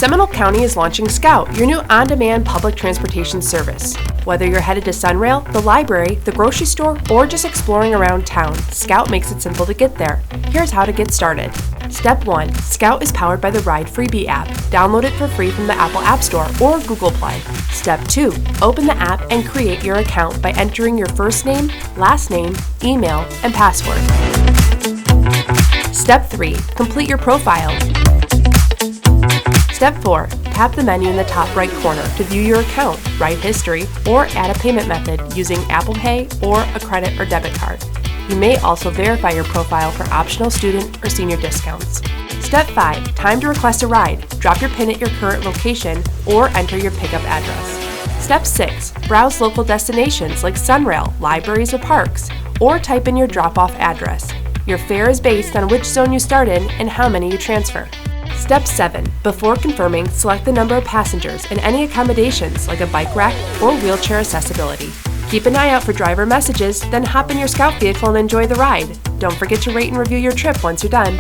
Seminole County is launching Scout, your new on-demand public transportation service. Whether you're headed to Sunrail, the library, the grocery store, or just exploring around town, Scout makes it simple to get there. Here's how to get started. Step 1. Scout is powered by the Ride Freebie app. Download it for free from the Apple App Store or Google Play. Step 2. Open the app and create your account by entering your first name, last name, email, and password. Step 3. Complete your profile. Step 4. Tap the menu in the top right corner to view your account, ride history, or add a payment method using Apple Pay or a credit or debit card. You may also verify your profile for optional student or senior discounts. Step 5. Time to request a ride. Drop your PIN at your current location or enter your pickup address. Step 6. Browse local destinations like Sunrail, libraries, or parks, or type in your drop-off address. Your fare is based on which zone you start in and how many you transfer. Step 7. Before confirming, select the number of passengers and any accommodations like a bike rack or wheelchair accessibility. Keep an eye out for driver messages, then hop in your Scout vehicle and enjoy the ride. Don't forget to rate and review your trip once you're done.